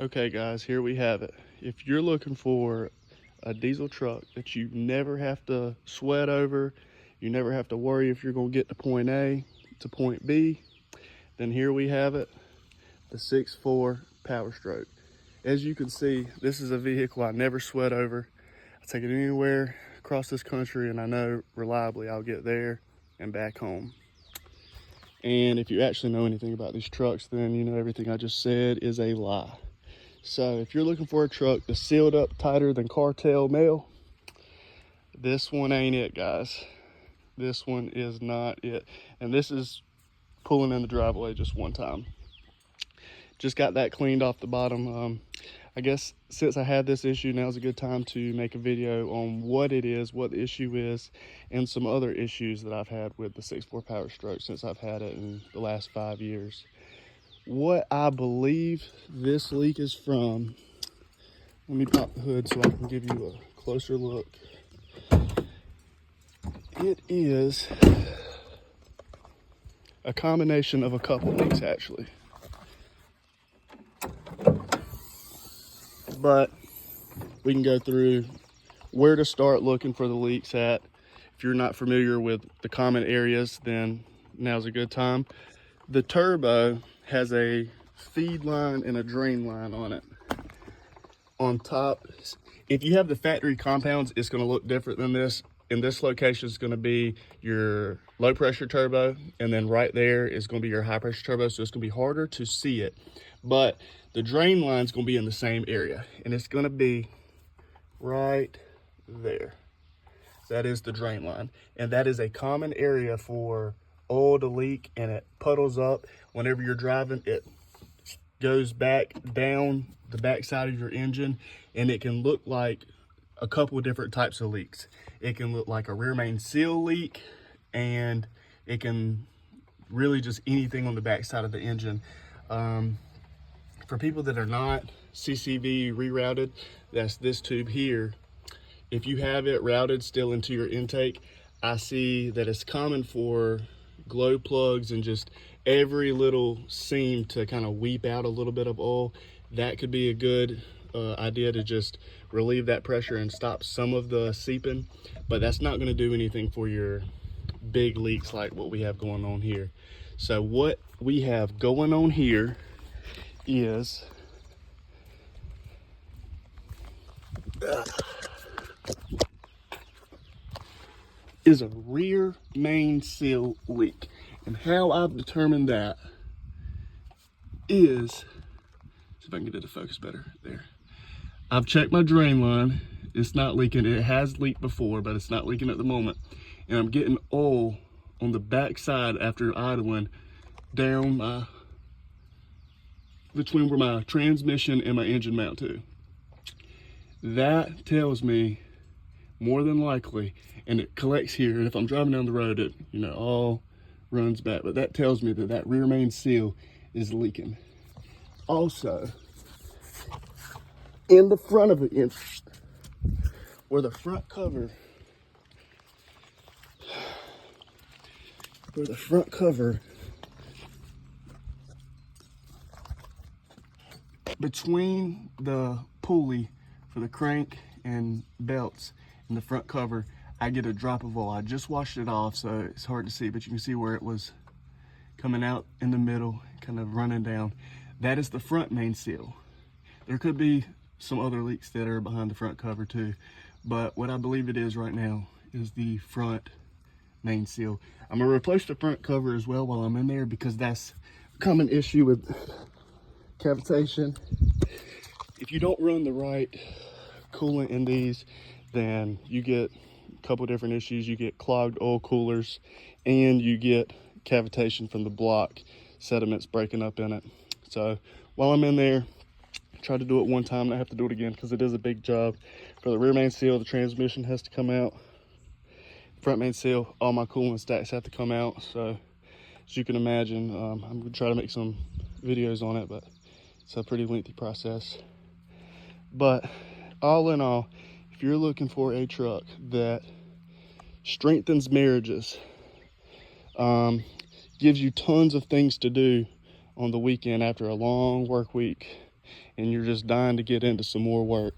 Okay guys, here we have it. If you're looking for a diesel truck that you never have to sweat over, you never have to worry if you're going to get to point A to point B, then here we have it, the 6.4 Powerstroke. As you can see, this is a vehicle I never sweat over. I take it anywhere across this country and I know reliably I'll get there and back home. And if you actually know anything about these trucks, then you know everything I just said is a lie. So if you're looking for a truck that's sealed up tighter than cartel mail, this one ain't it, guys. This one is not it. And this is pulling in the driveway just one time. Just got that cleaned off the bottom. I guess since I had this issue, now's a good time to make a video on what it is, what the issue is, and some other issues that I've had with the 6.4 Powerstroke since I've had it in the last 5 years. What I believe this leak is from, let me pop the hood so I can give you a closer look. It is a combination of a couple leaks actually. But we can go through where to start looking for the leaks at. If you're not familiar with the common areas, then now's a good time. The turbo has a feed line and a drain line on it. On top, if you have the factory compounds, it's going to look different than this. In this location is going to be your low pressure turbo, and then right there is going to be your high pressure turbo, so it's going to be harder to see it. But the drain line is going to be in the same area, and it's going to be right there. That is the drain line, and that is a common area for oil to leak, and it puddles up whenever you're driving. It goes back down the back side of your engine, and it can look like a couple of different types of leaks. It can look like a rear main seal leak, and it can really just anything on the back side of the engine. For people that are not CCV rerouted, that's this tube here. If you have it routed still into your intake, I see that it's common for glow plugs and just every little seam to kind of weep out a little bit of oil. That could be a good idea to just relieve that pressure and stop some of the seeping, but that's not going to do anything for your big leaks like what we have going on here. So what we have going on here is a rear main seal leak. And how I've determined that is, see if I can get it to focus better there. I've checked my drain line. It's not leaking. It has leaked before, but it's not leaking at the moment. And I'm getting oil on the back side after idling down my, between where my transmission and my engine mount to. That tells me more than likely, and it collects here, and if I'm driving down the road, it, you know, all runs back, but that tells me that that rear main seal is leaking. Also, in the front of it, where the front cover, between the pulley for the crank and belts and the front cover, I get a drop of oil. I just washed it off, so it's hard to see, but you can see where it was coming out in the middle, kind of running down. That is the front main seal. There could be some other leaks that are behind the front cover too, but what I believe it is right now is the front main seal. I'm gonna replace the front cover as well while I'm in there, because that's a common issue with cavitation. If you don't run the right coolant in these, then you get a couple different issues. You get clogged oil coolers, and you get cavitation from the block, sediments breaking up in it. So while I'm in there, try to do it one time and I have to do it again because it is a big job. For the rear main seal, the transmission has to come out. Front main seal, all my coolant stacks have to come out. So as you can imagine, I'm gonna try to make some videos on it, but it's a pretty lengthy process. But all in all, if you're looking for a truck that strengthens marriages, gives you tons of things to do on the weekend after a long work week, and you're just dying to get into some more work,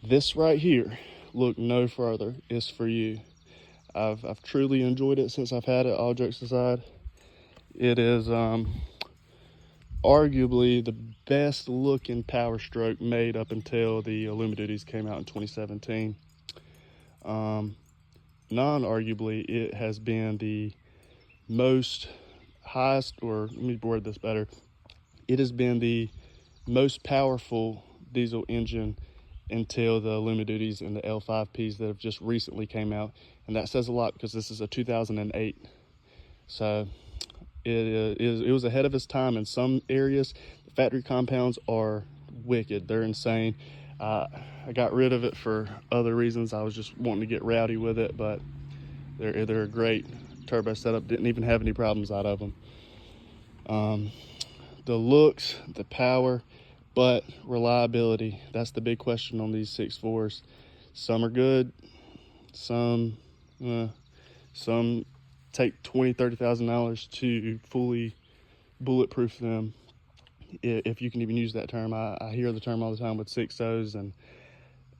this right here, look no further, is for you. I've truly enjoyed it since I've had it, all jokes aside. It is arguably the best looking Power Stroke made up until the Illuma Duties came out in 2017. Non-arguably, it has been the most highest, or let me word this better, it has been the most powerful diesel engine until the Illuma Duties and the L5Ps that have just recently came out. And that says a lot because this is a 2008. So it was ahead of its time in some areas. The factory compounds are wicked. They're insane. I got rid of it for other reasons. I was just wanting to get rowdy with it, but they're a great turbo setup. Didn't even have any problems out of them. The looks, the power, but reliability, that's the big question on these 6.4s. Some are good, some take $20,000-$30,000 to fully bulletproof them, if you can even use that term. I hear the term all the time with 6.0s, and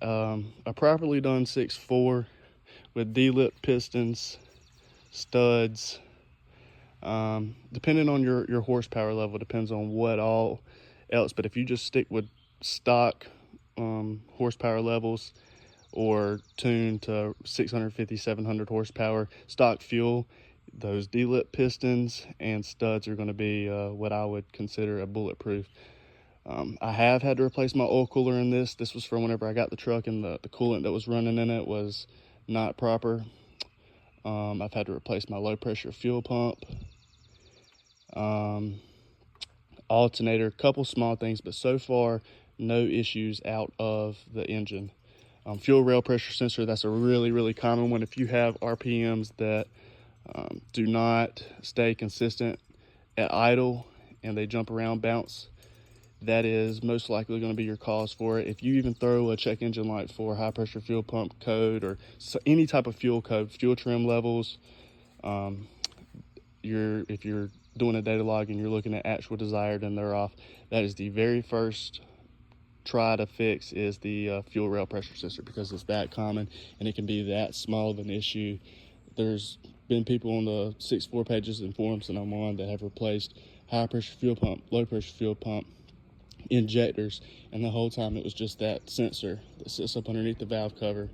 a properly done 6.4 with D-lip pistons, studs, depending on your horsepower level, depends on what all else, but if you just stick with stock horsepower levels, or tune to 650, 700 horsepower stock fuel, those D-lip pistons and studs are going to be what I would consider a bulletproof. I have had to replace my oil cooler in this. This was from whenever I got the truck, and the coolant that was running in it was not proper. I've had to replace my low pressure fuel pump, alternator, a couple small things, but so far no issues out of the engine. Fuel rail pressure sensor, that's a really common one. If you have RPMs that do not stay consistent at idle and they jump around, bounce, that is most likely going to be your cause for it. If you even throw a check engine light for high pressure fuel pump code, or any type of fuel code, fuel trim levels, if you're doing a data log and you're looking at actual desired and they're off, that is the very first try to fix, is the fuel rail pressure sensor, because it's that common and it can be that small of an issue. There's been people on the 6.4 pages and forums that I'm on that have replaced high pressure fuel pump, low pressure fuel pump, injectors, and the whole time it was just that sensor that sits up underneath the valve cover,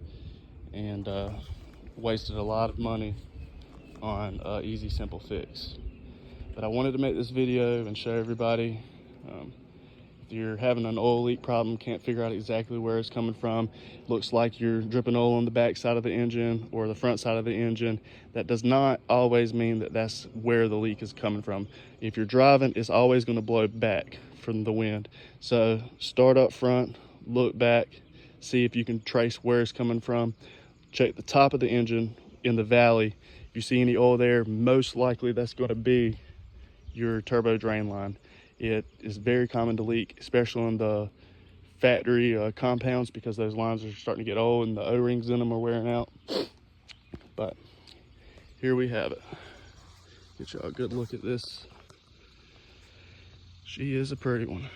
and wasted a lot of money on easy simple fix. But I wanted to make this video and show everybody, if you're having an oil leak problem, can't figure out exactly where it's coming from, looks like you're dripping oil on the back side of the engine or the front side of the engine, that does not always mean that that's where the leak is coming from. If you're driving, it's always going to blow back from the wind. So start up front, look back, see if you can trace where it's coming from. Check the top of the engine in the valley. If you see any oil there, most likely that's going to be your turbo drain line. It is very common to leak, especially on the factory compounds, because those lines are starting to get old and the O-rings in them are wearing out. But here we have it. Get y'all a good look at this. She is a pretty one.